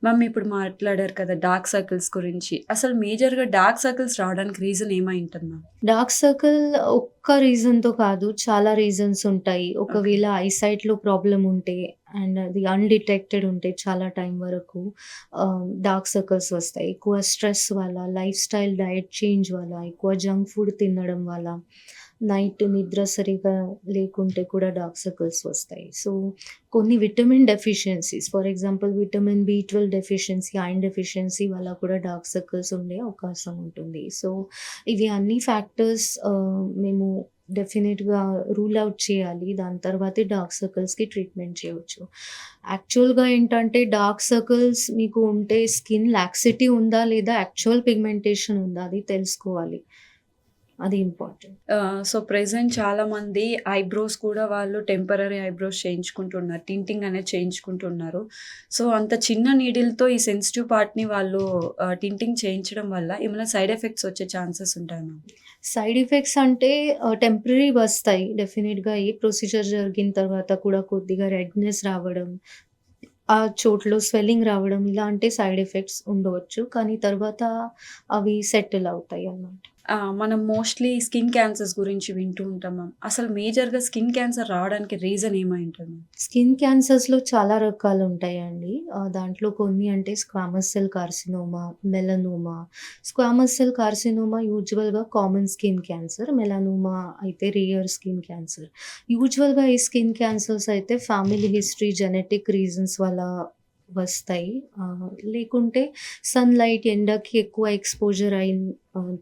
Ma'am ఇప్పుడు మాట్లాడారు కదా డార్క్ సర్కిల్స్ గురించి. అసలు మేజర్‌గా డార్క్ సర్కిల్స్ రావడానికి రీజన్ ఏమై ఉంటది మ్యామ్? డార్క్ సర్కిల్ ఒక్క రీజన్‌తో కాదు. చాలా రీజన్స్ ఉంటాయి. ఓకే. ఒకవేళ ఐసైట్‌లో ప్రాబ్లమ్ ఉంటే అండ్ అది అన్‌డిటెక్టెడ్ ఉంటే చాలా టైం వరకు డార్క్ సర్కిల్స్ వస్తాయి. ఎక్కువ స్ట్రెస్ వల్ల, లైఫ్ స్టైల్ డైట్ చేంజ్ వల్ల, ఎక్కువ జంక్ ఫుడ్ తినడం వల్ల, నైట్ నిద్ర సరిగ్గా లేకుంటే కూడా డార్క్ సర్కిల్స్ వస్తాయి. సో, కొన్ని vitamin deficiencies for example vitamin B12 deficiency, iron deficiency వల్ల కూడా డార్క్ సర్కిల్స్ ఉండే అవకాశం ఉంటుంది. సో, ఇవి అన్ని ఫ్యాక్టర్స్ మేము డెఫినిట్‌గా రూల్ ఔట్ చేయాలి. దాని తర్వాతే డార్క్ సర్కిల్స్‌కి ట్రీట్మెంట్ చేయొచ్చు. యాక్చువల్‌గా ఏంటంటే డార్క్ సర్కిల్స్ మీకు ఉంటే స్కిన్ లాక్సిటీ ఉందా? లేదా యాక్చువల్ పిగ్మెంటేషన్ ఉందా? అది తెలుసుకోవాలి. అది ఇంపార్టెంట్. సో, ప్రెజెంట్ చాలామంది ఐబ్రోస్ కూడా వాళ్ళు టెంపరరీ ఐబ్రోస్ చేయించుకుంటున్నారు. టింటింగ్ అనేది చేయించుకుంటున్నారు. సో, అంత చిన్న నీడిల్‌తో ఈ సెన్సిటివ్ పార్ట్‌ని వాళ్ళు టింటింగ్ చేయించడం వల్ల ఏమైనా సైడ్ ఎఫెక్ట్స్ వచ్చే ఛాన్సెస్ ఉంటాయా మ్యామ్? సైడ్ ఎఫెక్ట్స్ అంటే టెంపరరీ వస్తాయి. డెఫినిట్‌గా ఏ ప్రొసీజర్ జరిగిన తర్వాత కూడా కొద్దిగా రెడ్‌నెస్ రావడం, ఆ చోట్లో స్వెల్లింగ్ రావడం ఇలాంటి సైడ్ ఎఫెక్ట్స్ ఉండవచ్చు. కానీ తర్వాత అవి సెటిల్ అవుతాయి అన్నమాట. మనం మోస్ట్‌లీ స్కిన్ క్యాన్సర్స్ గురించి వింటూ ఉంటాం మ్యామ్. అసలు మేజర్‌గా స్కిన్ క్యాన్సర్ రావడానికి రీజన్ ఏమై ఉంటది మ్యామ్? స్కిన్ క్యాన్సర్స్‌లో చాలా రకాలుంటాయండి. దాంట్లో కొన్ని అంటే squamous cell carcinoma, melanoma. Squamous cell carcinoma యూజువల్‌గా కామన్ స్కిన్ క్యాన్సర్. మెలనోమా అయితే రేర్ స్కిన్ క్యాన్సర్. యూజువల్‌గా ఈ స్కిన్ క్యాన్సర్స్ అయితే ఫ్యామిలీ హిస్టరీ, జెనెటిక్ రీజన్స్ వల్ల వస్తాయి. లేకుంటే సన్‌లైట్ ఎండకి ఎక్కువ ఎక్స్‌పోజర్ అయిన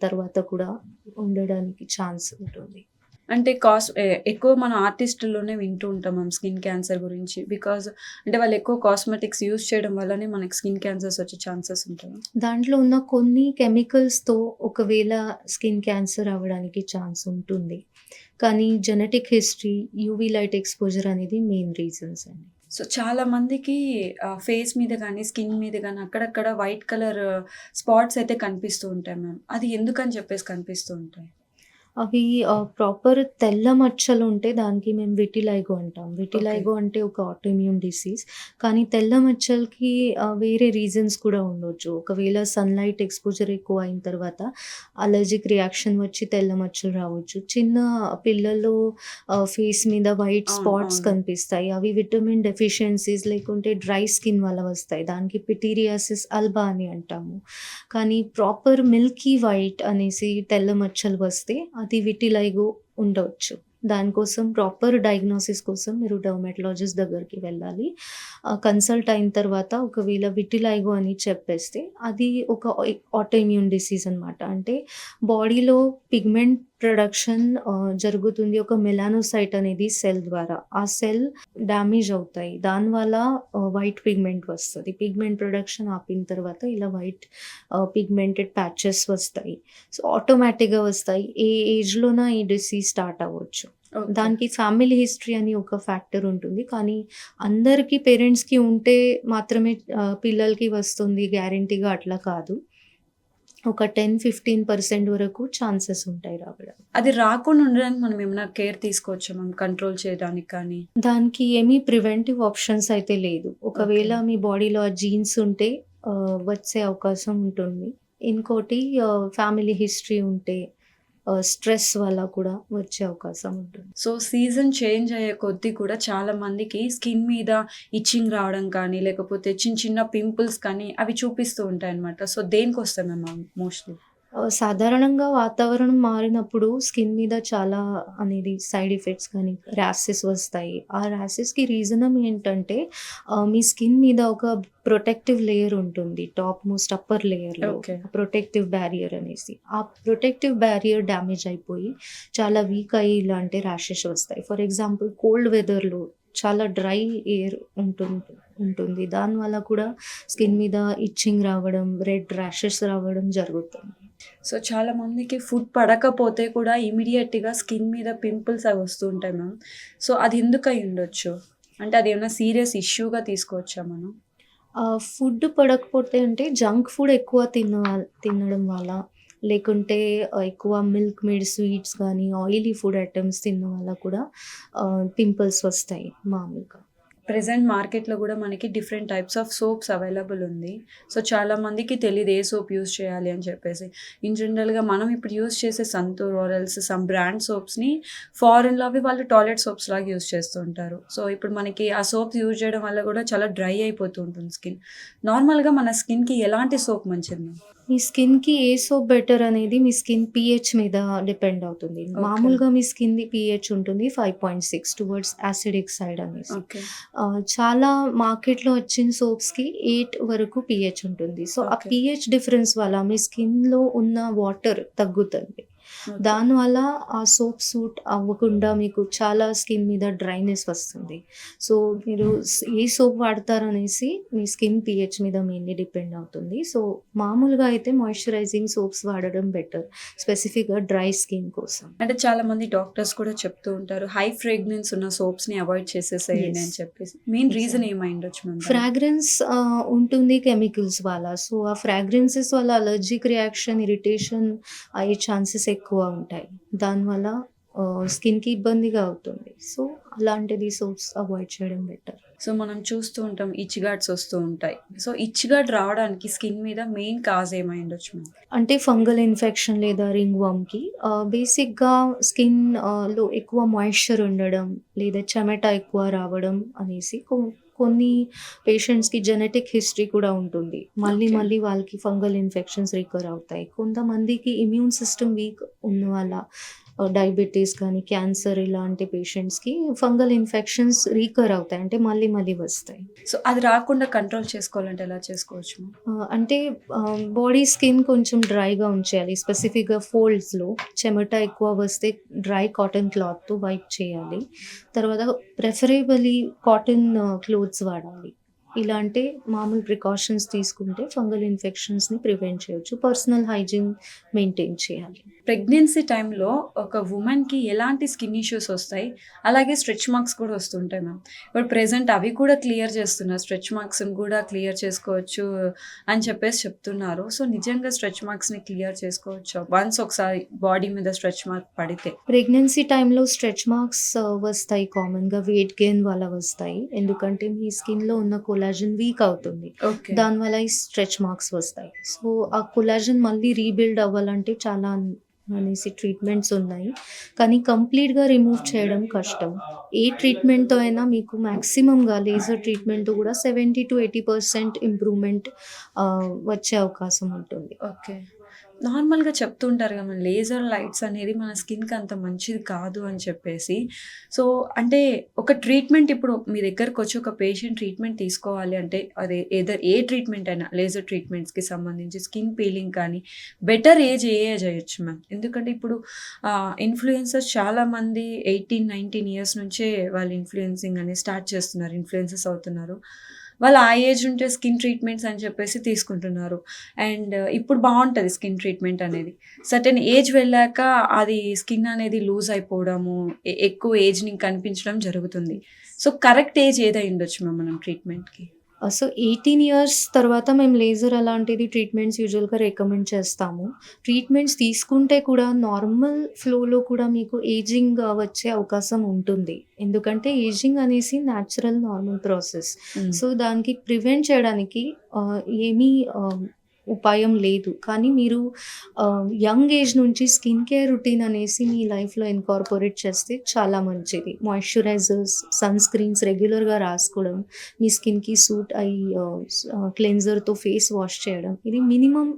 తర్వాత కూడా ఉండడానికి ఛాన్స్ ఉంటుంది. అంటే ఎక్కువ మన ఆర్టిస్టుల్లోనే వింటూ ఉంటాం మ్యామ్ స్కిన్ క్యాన్సర్ గురించి. బికాజ్ అంటే వాళ్ళు ఎక్కువ కాస్మెటిక్స్ యూజ్ చేయడం వల్లనే మనకి స్కిన్ క్యాన్సర్స్ వచ్చే ఛాన్సెస్ ఉంటాయా? దాంట్లో ఉన్న కొన్ని కెమికల్స్‌తో ఒకవేళ స్కిన్ క్యాన్సర్ అవ్వడానికి ఛాన్స్ ఉంటుంది. కానీ genetic history, UV light exposure అనేది మెయిన్ రీజన్స్ అండి. సో, చాలా మందికి ఫేస్ మీద గానీ, స్కిన్ మీద గానీ అక్కడక్కడ వైట్ కలర్ స్పాట్స్ అయితే కనిపిస్తూ ఉంటాయి మ్యామ్. అది ఎందుకని చెప్పేసి కనిపిస్తూ ఉంటాయి? అవి ప్రాపర్ తెల్ల మచ్చలుంటే దానికి మేము విటిలైగో అంటాం. ఓకే. విటిలైగో అంటే ఒక ఆటోఇమ్యూన్ డిసీజ్. కానీ తెల్ల మచ్చలకి వేరే రీజన్స్ కూడా ఉండొచ్చు. ఒకవేళ సన్‌లైట్ ఎక్స్‌పోజర్ ఎక్కువ అయిన తర్వాత అలర్జిక్ రియాక్షన్ వచ్చి తెల్ల మచ్చలు రావచ్చు. చిన్న పిల్లల్లో ఫేస్ మీద వైట్ స్పాట్స్ అవును. కనిపిస్తాయి. అవి విటమిన్ డెఫిషియన్సీస్ లేకుంటే డ్రై స్కిన్ వల్ల వస్తాయి. దానికి పిటీరియాసిస్ అల్బా అని అంటాము. కానీ ప్రాపర్ మిల్కీ వైట్ అనేసి తెల్ల మచ్చలు వస్తే అది విటిలైగో ఉండొచ్చు. దానికోసం ప్రాపర్ డయాగ్నోసిస్ కోసం మీరు డెర్మటాలజిస్ట్ దగ్గరికి వెళ్ళాలి. కన్సల్ట్ అయిన తర్వాత ఒకవేళ విటిలైగో అని చెప్పేస్తే అది ఒక ఆటోఇమ్యూన్ డిసీజ్ అనమాట. అంటే బాడీలో పిగ్మెంట్ ప్రొడక్షన్ జరుగుతుంది. ఒక మెలానోసైట్ అనేది సెల్ ద్వారా. ఆ సెల్ డ్యామేజ్ అవుతాయి. దానివల్ల వైట్ పిగ్మెంట్ వస్తది. పిగ్మెంట్ ప్రొడక్షన్ ఆపిన తర్వాత ఇలా వైట్ పిగ్మెంటెడ్ ప్యాచెస్ వస్తాయి. సో, ఆటోమేటిక్‌గా వస్తాయి. ఏ ఏజ్‌లోన ఈ డిసీజ్ స్టార్ట్ అవ్వచ్చు. ఓకే. దానికి ఫ్యామిలీ హిస్టరీ అని ఒక ఫ్యాక్టర్ ఉంటుంది. కానీ అందరికీ పేరెంట్స్‌కి ఉంటే మాత్రమే పిల్లలకి వస్తుంది గ్యారంటీగా అట్లా కాదు. ఒక 10-15% వరకు ఛాన్సెస్ ఉంటాయి రావడానికి. అది రాకుండా ఉండడానికి మనం ఏమైనా కేర్ తీసుకోవచ్చా మ్యామ్ కంట్రోల్ చేయడానికి కానీ? దానికి ఏమీ ప్రివెంటివ్ ఆప్షన్స్ అయితే లేదు. ఓకే. ఒకవేళ మీ బాడీలో ఆ జీన్స్ ఉంటే వచ్చే అవకాశం ఉంటుంది. ఇంకోటి ఫ్యామిలీ హిస్టరీ ఉంటే స్ట్రెస్ వల్ల కూడా వచ్చే అవకాశం ఉంటుంది. సో, సీజన్ చేంజ్ అయ్యే కొద్దీ కూడా చాలా మందికి స్కిన్ మీద ఇచ్చింగ్ రావడం కానీ, లేకపోతే చిన్న చిన్న పింపుల్స్ కానీ అవి చూపిస్తూ ఉంటాయన్నమాట. సో, దేనికొస్తాయి మ్యామ్ మోస్ట్‌లీ? సాధారణంగా వాతావరణం మారినప్పుడు స్కిన్ మీద చాలా అనేది సైడ్ ఎఫెక్ట్స్ కానీ, ర్యాషెస్ వస్తాయి. ఆ ర్యాషెస్‌కి రీజనం ఏంటంటే మీ స్కిన్ మీద ఒక ప్రొటెక్టివ్ లేయర్ ఉంటుంది. టాప్ మోస్ట్ అప్పర్ లేయర్‌లో ఓకే. ప్రొటెక్టివ్ బ్యారియర్ అనేసి. ఆ ప్రొటెక్టివ్ బ్యారియర్ డ్యామేజ్ అయిపోయి చాలా వీక్ అయ్యి ఇలాంటి ర్యాషెస్ వస్తాయి. ఫర్ ఎగ్జాంపుల్ కోల్డ్ వెదర్‌లో చాలా డ్రై ఎయిర్ ఉంటుంది. దానివల్ల కూడా స్కిన్ మీద ఇచ్చింగ్ రావడం, రెడ్ ర్యాషెస్ రావడం జరుగుతుంది. సో, చాలా మందికి ఫుడ్ పడకపోతే కూడా ఇమ్మీడియేట్‌గా స్కిన్ మీద పింపుల్స్ అవి వస్తూ ఉంటాయి మ్యామ్. సో, అది ఎందుకై ఉండొచ్చు? అంటే అదేమన్నా సీరియస్ ఇష్యూగా తీసుకోవచ్చా మనం? ఫుడ్ పడకపోతే అంటే జంక్ ఫుడ్ ఎక్కువ తినడం వల్ల, లేకుంటే ఎక్కువ మిల్క్ మేడ్ స్వీట్స్ గానీ, ఆయిలీ ఫుడ్ ఐటెమ్స్ తినడం వల్ల కూడా పింపుల్స్ వస్తాయి మామూలుగా. ప్రెజెంట్ మార్కెట్‌లో గూడా మనకి different types of swords available ఉంది. సో, చాలా మందికి తెలీదు ఏ సోప్ యూజ్ చేయాలి అని చెప్పేసి. ఇన్ జనరల్‌గా మనం ఇప్పుడు యూజ్ చేసే Santoor or else some brand సోప్స్‌ని ఫారెన్‌లో అవి వాళ్ళు టాయిలెట్ సోప్స్ లాగా యూజ్ చేస్తూ ఉంటారు. సో, ఇప్పుడు మనకి ఆ సోప్స్ యూజ్ చేయడం వల్ల గూడా చాలా డ్రై అయిపోతూ ఉంటుంది స్కిన్. నార్మల్‌గా మన స్కిన్‌కి ఎలాంటి సోప్ మంచిది మ్యామ్? మీ స్కిన్‌కి ఏ సోప్ బెటర్ అనేది మీ స్కిన్ పీహెచ్ మీద డిపెండ్ అవుతుంది. ఓకే. మామూలుగా మీ స్కిన్‌ది పీహెచ్ ఉంటుంది 5.6 టువర్డ్స్ యాసిడిక్ సైడ్ అనేసి. ఓకే. చాలా మార్కెట్‌లో వచ్చిన సోప్స్‌కి 8 వరకు పీహెచ్ ఉంటుంది. సో, ఆ ఓకే. పీహెచ్ డిఫరెన్స్ వల్ల మీ స్కిన్‌లో ఉన్న వాటర్ తగ్గుతుంది. ఓకే. దానివల్ల ఆ సోప్ సూట్ అవ్వకుండా మీకు చాలా స్కిన్ మీద డ్రైనెస్ వస్తుంది. సో, మీరు ఏ సోప్ వాడతారనేసి మీ స్కిన్ పీహెచ్ మీద మెయిన్‌లీ డిపెండ్ అవుతుంది. సో, మామూలుగా అయితే మాయిశ్చరైజింగ్ సోప్స్ వాడడం బెటర్. స్పెసిఫిక్‌గా డ్రై స్కిన్ కోసం. అంటే చాలా మంది డాక్టర్స్ కూడా చెప్తూ ఉంటారు. హై ఫ్రేగ్రెన్స్ ఉన్న సోప్స్‌ని అవాయిడ్ చేసేసేయండి యెస్. అని చెప్పేసి. Main reason exactly. ఏమైండొచ్చు మ్యామ్ దానికి? ఫ్రాగ్రెన్స్ ఉంటుంది కెమికల్స్ వల్ల. సో, ఆ ఫ్రాగ్రెన్సెస్ వల్ల అలర్జిక్ రియాక్షన్, ఇరిటేషన్ అయ్యే ఛాన్సెస్ ఎక్కువ ఉంటాయి. దానివల్ల స్కిన్‌కి ఇబ్బందిగా అవుతుంది. సో, అలాంటిది సోప్స్ అవాయిడ్ చేయడం బెటర్. సో, మనం చూస్తూ ఉంటాం ఇచ్ గార్డ్స్ వస్తూ ఉంటాయి. సో, ఇచ్ గార్డ్ రావడానికి స్కిన్ మీద మెయిన్ కాజ్ ఏమైండొచ్చు మ్యామ్? అంటే ఫంగల్ ఇన్ఫెక్షన్ లేదా రింగ్ వార్మ్‌కి బేసిక్‌గా స్కిన్ లో ఎక్కువ మాయిశ్చర్ ఉండడం, లేదా చెమట ఎక్కువ రావడం అనేసి కొన్ని పేషెంట్స్‌కి జెనెటిక్ హిస్టరీ కూడా ఉంటుంది. మళ్ళీ ఓకే. మళ్ళీ వాళ్ళకి ఫంగల్ ఇన్ఫెక్షన్స్ రికర్ అవుతాయి. కొంతమందికి ఇమ్యూన్ సిస్టమ్ వీక్ ఉన్నవాళ్ళ డయాబెటిస్ కానీ, క్యాన్సర్ ఇలాంటి పేషెంట్స్‌కి ఫంగల్ ఇన్ఫెక్షన్స్ రికర్ అవుతాయి. అంటే మళ్ళీ మళ్ళీ వస్తాయి. సో, అది రాకుండా కంట్రోల్ చేసుకోవాలంటే ఎలా చేసుకోవచ్చు మ్యామ్? అంటే బాడీ స్కిన్ కొంచెం డ్రైగా ఉంచేయాలి. స్పెసిఫిక్‌గా ఫోల్డ్స్‌లో చెమట ఎక్కువ వస్తే డ్రై కాటన్ క్లాత్‌తో వైప్ చేయాలి. తర్వాత ప్రిఫరబుల్లీ కాటన్ క్లోత్స్ వాడాలి. ఇలా అంటే మామూలు ప్రికాషన్స్ తీసుకుంటే ఫంగల్ ఇన్ఫెక్షన్స్‌ని ప్రివెంట్ చేయొచ్చు. పర్సనల్ హైజీన్ మెయింటైన్ చేయాలి. ప్రెగ్నెన్సీ టైంలో ఒక వుమెన్‌కి ఎలాంటి స్కిన్ ఇష్యూస్ వస్తాయి? అలాగే స్ట్రెచ్ మార్క్స్ కూడా వస్తుంటాయి మ్యామ్. ఇప్పుడు ప్రెజెంట్ అవి కూడా క్లియర్ చేస్తున్నారు. స్ట్రెచ్ మార్క్స్‌ని కూడా క్లియర్ చేసుకోవచ్చు అని చెప్పేసి చెప్తున్నారు. సో, నిజంగా స్ట్రెచ్ మార్క్స్‌ని క్లియర్ చేసుకోవచ్చా? వన్స్ ఒకసారి బాడీ మీద స్ట్రెచ్ మార్క్ పడితే? ప్రెగ్నెన్సీ టైంలో స్ట్రెచ్ మార్క్స్ వస్తాయి కామన్‌గా వెయిట్ గెయిన్ వల్ల వస్తాయి. ఎందుకంటే మీ స్కిన్‌లో ఉన్న కొలాజన్ వీక్ అవుతుంది. ఓకే. దానివల్ల ఈ స్ట్రెచ్ మార్క్స్ వస్తాయి. సో, ఆ కొలాజన్ మళ్ళీ రీబిల్డ్ అవ్వాలంటే చాలా అనేసి ట్రీట్మెంట్స్ ఉన్నాయి. కానీ కంప్లీట్‌గా రిమూవ్ చేయడం కష్టం. ఏ ట్రీట్మెంట్‌తో అయినా మీకు మాక్సిమమ్‌గా లేజర్ ట్రీట్మెంట్‌తో కూడా 70-80% ఇంప్రూవ్‌మెంట్ వచ్చే అవకాశం ఉంటుంది. ఓకే. నార్మల్‌గా చెప్తూ ఉంటారు కదా! లేజర్ లైట్స్ అనేది మన స్కిన్‌కి అంత మంచిది కాదు అని చెప్పేసి. సో, అంటే ఒక ట్రీట్మెంట్ ఇప్పుడు మీ దగ్గరకొచ్చి ఒక పేషెంట్ ట్రీట్మెంట్ తీసుకోవాలి అంటే అది ఏ ట్రీట్మెంట్ అయినా లేజర్ ట్రీట్మెంట్స్‌కి సంబంధించి స్కిన్ పీలింగ్ కానీ బెటర్ ఏజ్ ఏ ఏజ్ అయ్యొచ్చు మ్యామ్? ఎందుకంటే ఇప్పుడు ఇన్‌ఫ్లుయెన్సర్స్ చాలామంది 18, 19 ఇయర్స్ నుంచే వాళ్ళు ఇన్‌ఫ్లుయెన్సింగ్ అనేది స్టార్ట్ చేస్తున్నారు. ఇన్‌ఫ్లుయెన్సర్స్ అవుతున్నారు. వాళ్ళు ఆ ఏజ్ ఉంటే స్కిన్ ట్రీట్మెంట్స్ అని చెప్పేసి తీసుకుంటున్నారు. అండ్ ఇప్పుడు బావుంటది స్కిన్ ట్రీట్మెంట్ అనేది. సర్టెన్ ఏజ్ వెళ్ళాక అది స్కిన్ అనేది లూజ్ అయిపోవడము, ఎక్కువ ఏజ్‌ని కనిపించడం జరుగుతుంది. సో, కరెక్ట్ ఏజ్ ఏదైయుండొచ్చు మ్యామ్ మనం ట్రీట్మెంట్‌కి? సో, 18 ఇయర్స్ తర్వాత మేము లేజర్ అలాంటిది ట్రీట్మెంట్స్ యూజువల్‌గా రికమెండ్ చేస్తాము. ట్రీట్మెంట్స్ తీసుకుంటే కూడా నార్మల్ ఫ్లోలో కూడా మీకు ఏజింగ్ వచ్చే అవకాశం ఉంటుంది. ఎందుకంటే ఏజింగ్ అనేసి న్యాచురల్ నార్మల్ ప్రాసెస్. హ్మ్. సో, దానికి ప్రివెంట్ చేయడానికి ఏమీ ఉపాయం లేదు. కానీ మీరు యంగ్ ఏజ్ నుంచి స్కిన్ కేర్ రొటీన్ అనేసి మీ లైఫ్‌లో ఇన్కార్పొరేట్ చేస్తే చాలా మంచిది. మాయిశ్చరైజర్స్, సన్ స్క్రీన్స్ రెగ్యులర్‌గా రాసుకోవడం, మీ స్కిన్‌కి సూట్ అయ్యి క్లెన్జర్‌తో ఫేస్ వాష్ చేయడం. ఇది మినిమమ్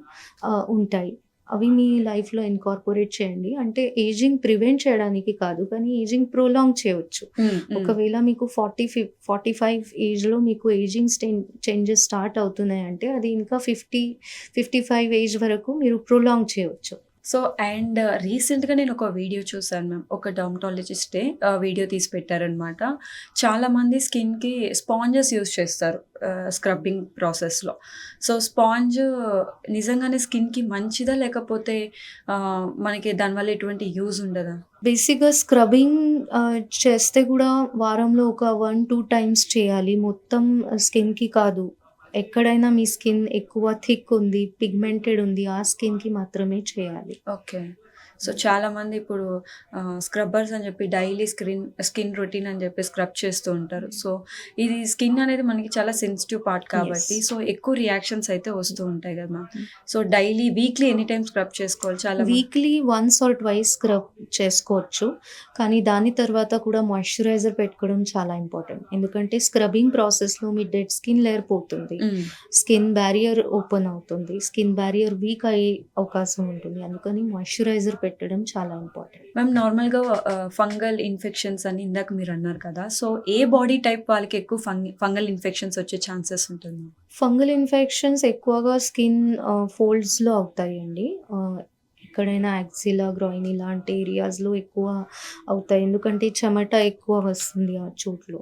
ఉంటాయి. అవి మీ లైఫ్‌లో ఇన్కార్పొరేట్ చేయండి. అంటే ఏజింగ్ ప్రివెంట్ చేయడానికి కాదు. కానీ ఏజింగ్ ప్రొలాంగ్ చేయొచ్చు. హ్మ్. హ్మ్. ఒకవేళ మీకు 45 ఏజ్‌లో మీకు ఏజింగ్ చేంజెస్ స్టార్ట్ అవుతున్నాయంటే అది ఇంకా 55 ఏజ్ వరకు మీరు ప్రొలాంగ్ చేయొచ్చు. సో, అండ్ రీసెంట్‌గా నేను ఒక వీడియో చూసాను మ్యామ్. ఒక డర్మటాలజిస్టే వీడియో తీసి పెట్టారనమాట. చాలామంది స్కిన్‌కి స్పాంజెస్ యూజ్ చేస్తారు స్క్రబ్బింగ్ ప్రాసెస్‌లో. సో, స్పాంజ్ నిజంగానే స్కిన్‌కి మంచిదా? లేకపోతే మనకి దానివల్ల ఎటువంటి యూజ్ ఉండదా? బేసిక్‌గా స్క్రబ్బింగ్ చేస్తే కూడా వారంలో ఒక 1, 2 టైమ్స్ చేయాలి. మొత్తం స్కిన్‌కి కాదు. ఎక్కడైనా మీ స్కిన్ ఎక్కువ థిక్ ఉంది, పిగ్మెంటెడ్ ఉంది ఆ స్కిన్‌కి మాత్రమే చేయాలి. ఓకే. సో, చాలామంది ఇప్పుడు స్క్రబ్బర్స్ అని చెప్పి డైలీ స్కిన్ రొటీన్ అని చెప్పి స్క్రబ్ చేస్తూ ఉంటారు. సో, ఇది స్కిన్ అనేది మనకి చాలా సెన్సిటివ్ పార్ట్ యెస్. కాబట్టి, సో, ఎక్కువ రియాక్షన్స్ అయితే వస్తూ ఉంటాయి కదా మ్యామ్. సో, డైలీ, వీక్లీ ఎన్ని టైమ్స్ స్క్రబ్ చేసుకోవాలి? Weekly once or twice scrub చేసుకోవచ్చు. కానీ దాని తర్వాత కూడా మాయిశ్చరైజర్ పెట్టుకోవడం చాలా ఇంపార్టెంట్. ఎందుకంటే స్క్రబ్బింగ్ ప్రాసెస్‌లో మీ డెడ్ స్కిన్ లేయర్ పోతుంది. హ్మ్. స్కిన్ బ్యారియర్ ఓపెన్ అవుతుంది. స్కిన్ బ్యారియర్ వీక్ అయ్యే అవకాశం ఉంటుంది. అందుకని మాయిశ్చరైజర్ పెట్టడం చాలా ఇంపార్టెంట్. మ్యామ్, నార్మల్‌గా ఫంగల్ ఇన్ఫెక్షన్స్ అని ఇందాక మీరన్నారు కదా! సో, ఏ బాడీ టైప్ వాళ్ళకి ఎక్కువ ఫంగల్ ఇన్ఫెక్షన్స్ వచ్చే ఛాన్సెస్ ఉంటుంది మ్యామ్? ఫంగల్ ఇన్ఫెక్షన్స్ ఎక్కువగా స్కిన్ ఫోల్డ్స్‌లో అవుతాయండి. ఎక్కడైనా యాక్సిలా, గ్రాయిన్ ఇలాంటి ఏరియాస్‌లో ఎక్కువ అవుతాయి. ఎందుకంటే చెమట ఎక్కువ వస్తుంది ఆ చోట్ల.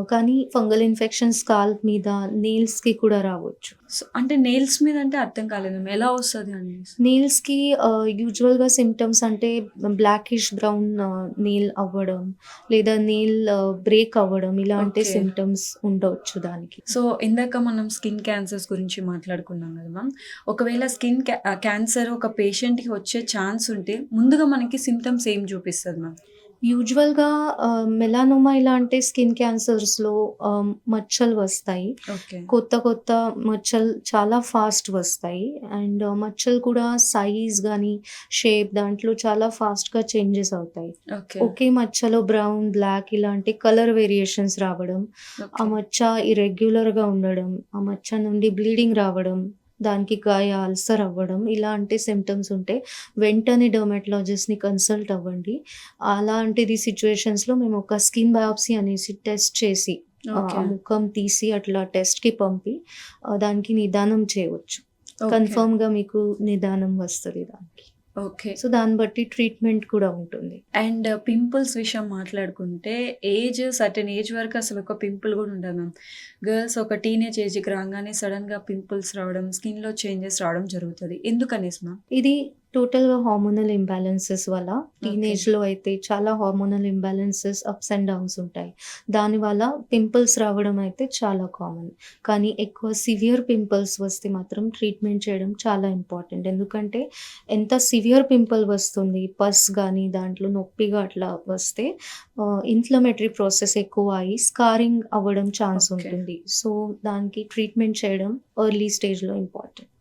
కానీ ఫంగల్ ఇన్ఫెక్షన్ స్కాల్ప్ మీద, నెయిల్స్‌కి కూడా రావచ్చు. సో, అంటే నెయిల్స్ మీద అంటే అర్థం కాలేదు మ్యామ్. ఎలా వస్తది అని? నెయిల్స్‌కి యూజువల్‌గా సింప్టమ్స్ అంటే బ్లాకిష్ బ్రౌన్ నెయిల్ అవ్వడం, లేదా నెయిల్ బ్రేక్ అవ్వడం ఇలాంటి ఓకే. సింప్టమ్స్ ఉండొచ్చు దానికి. సో, ఇందాక మనం స్కిన్ క్యాన్సర్స్ గురించి మాట్లాడుకున్నాం కదా మ్యామ్. ఒకవేళ క్యాన్సర్ ఒక పేషెంట్‌కి వచ్చే ఛాన్స్ ఉంటే ముందుగా మనకి సింప్టమ్స్ ఏం చూపిస్తది మ్యామ్? యూజువల్‌గా మెలానోమా ఇలాంటి స్కిన్ క్యాన్సర్స్‌లో మచ్చలు వస్తాయి. ఓకే. కొత్త మచ్చలు చాలా ఫాస్ట్ వస్తాయి. అండ్ మచ్చలు కూడా సైజ్ గానీ, షేప్ దాంట్లో చాలా ఫాస్ట్‌గా చేంజెస్ అవుతాయి. ఓకే. ఒకే మచ్చలో బ్రౌన్, బ్లాక్ ఇలాంటి కలర్ వేరియేషన్స్ రావడం, ఆ ఓకే. మచ్చ ఇర్రెగ్యులర్‌గా ఉండడం, ఆ మచ్చ నుండి బ్లీడింగ్ రావడం, దానికి అల్సర్ అవ్వడం ఇలాంటి సింప్టమ్స్ ఉంటే వెంటనే డెర్మటాలజిస్ట్‌ని కన్సల్ట్ అవ్వండి. అలాంటిది సిట్యుయేషన్స్‌లో మేము ఒక స్కిన్ బయాప్సీ అనేసి టెస్ట్ చేసి ఓకే. ఆ ముఖం తీసి అట్లా టెస్ట్‌కి పంపి దానికి నిదానం చేయవచ్చు. ఓకే. కన్ఫర్మ్‌గా మీకు నిదానం వస్తది దానికి. ఓకే. సో, దాన్ని బట్టి ట్రీట్మెంట్ కూడా ఉంటుంది. అండ్ పింపుల్స్ విషయం మాట్లాడుకుంటే సర్టెన్ ఏజ్ వరకు అసలు ఒక పింపుల్ కూడా ఉండదు మ్యామ్. గర్ల్స్ ఒక టీనేజ్ ఏజ్‌కి రాగానే సడెన్‌గా పింపుల్స్ రావడం, స్కిన్‌లో చేంజెస్ రావడం జరుగుతది. ఎందుకనేసి మ్యామ్? ఇది టోటల్‌గా హార్మోనల్ ఇంబాలెన్సెస్ వల్ల ఓకే. టీనేజ్‌లో అయితే చాలా hormonal imbalances ups and downs ఉంటాయి. దానివల్ల పింపుల్స్ రావడం అయితే చాలా కామన్. కానీ ఎక్కువ సివియర్ పింపుల్స్ వస్తే మాత్రం ట్రీట్మెంట్ చేయడం చాలా ఇంపార్టెంట్. ఎందుకంటే ఎంత సివియర్ పింపుల్ వస్తుంది, పస్ గానీ దాంట్లో నొప్పిగా అట్లా వస్తే ఇన్‌ఫ్లమేటరీ ప్రాసెస్ ఎక్కువ అయ్యి స్కారింగ్ అవ్వడం ఛాన్స్ ఓకే. ఉంటుంది. సో, దానికి ట్రీట్మెంట్ చేయడం ఎర్లీ స్టేజ్‌లో ఇంపార్టెంట్.